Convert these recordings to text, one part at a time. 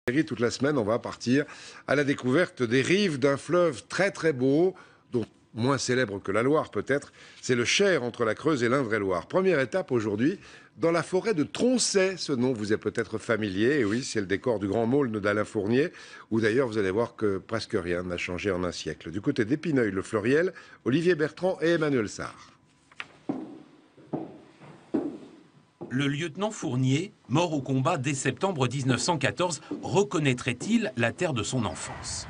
Toute la semaine, on va partir à la découverte des rives d'un fleuve très très beau, dont moins célèbre que la Loire peut-être, c'est le Cher entre la Creuse et l'Indre-et-Loire. Première étape aujourd'hui, dans la forêt de Troncet. Ce nom vous est peut-être familier, et oui, c'est le décor du Grand Maulne d'Alain Fournier, où d'ailleurs vous allez voir que presque rien n'a changé en un siècle. Du côté d'Épineuil-le-Fleuriel, Olivier Bertrand et Emmanuel Sarr. Le lieutenant Fournier, mort au combat dès septembre 1914, reconnaîtrait-il la terre de son enfance?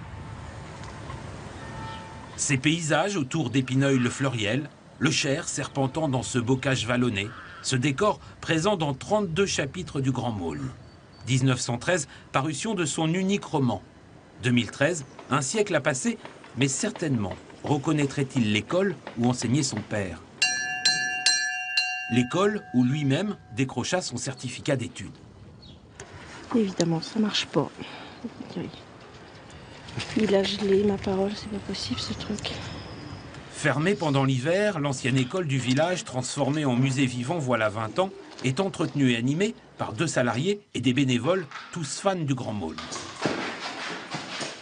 Ces paysages autour d'Épineuil-le-Fleuriel, le Cher serpentant dans ce bocage vallonné, ce décor présent dans 32 chapitres du Grand Maulne. 1913, parution de son unique roman. 2013, un siècle a passé, mais certainement reconnaîtrait-il l'école où enseignait son père? L'école où lui-même décrocha son certificat d'études. Évidemment, ça marche pas. Il a gelé ma parole, c'est pas possible ce truc. Fermée pendant l'hiver, l'ancienne école du village, transformée en musée vivant voilà 20 ans, est entretenue et animée par 2 salariés et des bénévoles, tous fans du Grand Maulne.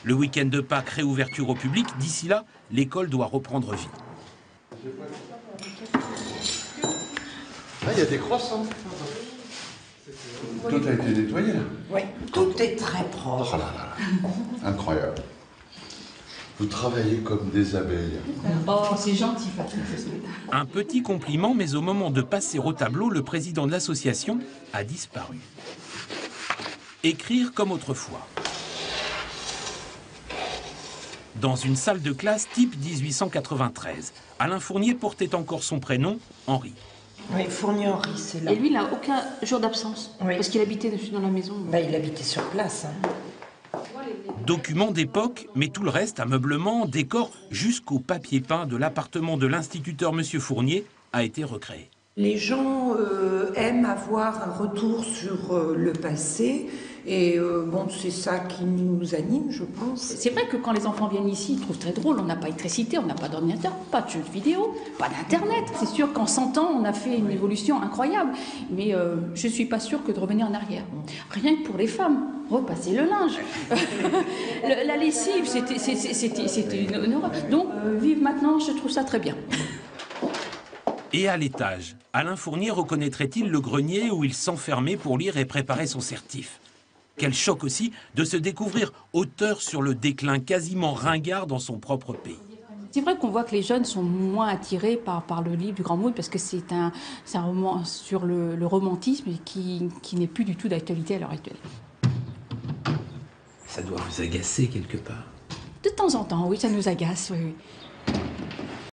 Le week-end de Pâques, réouverture au public, d'ici là, l'école doit reprendre vie. Ah, il y a des croissants. Tout a été nettoyé là? Oui, tout est très propre. Oh là là là. Incroyable. Vous travaillez comme des abeilles. Oh, c'est gentil, Patrick. Un petit compliment, mais au moment de passer au tableau, le président de l'association a disparu. Écrire comme autrefois. Dans une salle de classe type 1893, Alain Fournier portait encore son prénom, Henri. Oui, Fournier-Henri, c'est là. Et lui, il n'a aucun jour d'absence, Oui. parce qu'il habitait dans la maison. Bah, il habitait sur place. Hein. Documents d'époque, mais tout le reste, ameublement, décor, jusqu'au papier peint de l'appartement de l'instituteur Monsieur Fournier, a été recréé. Les gens aiment avoir un retour sur le passé et bon, c'est ça qui nous anime, je pense. C'est vrai que quand les enfants viennent ici, ils trouvent très drôle. On n'a pas d'électricité, on n'a pas d'ordinateur, pas de jeux vidéo, pas d'internet. C'est sûr qu'en 100 ans, on a fait une évolution incroyable. Mais je ne suis pas sûre que de revenir en arrière. Rien que pour les femmes, repasser le linge. La lessive, c'était une horreur. Donc, vivre maintenant, je trouve ça très bien. Et à l'étage, Alain Fournier reconnaîtrait-il le grenier où il s'enfermait pour lire et préparer son certif? Quel choc aussi de se découvrir auteur sur le déclin, quasiment ringard dans son propre pays. C'est vrai qu'on voit que les jeunes sont moins attirés par le livre du Grand Maulne parce que c'est un roman sur le romantisme qui n'est plus du tout d'actualité à l'heure actuelle. Ça doit vous agacer quelque part. De temps en temps, oui, ça nous agace, oui.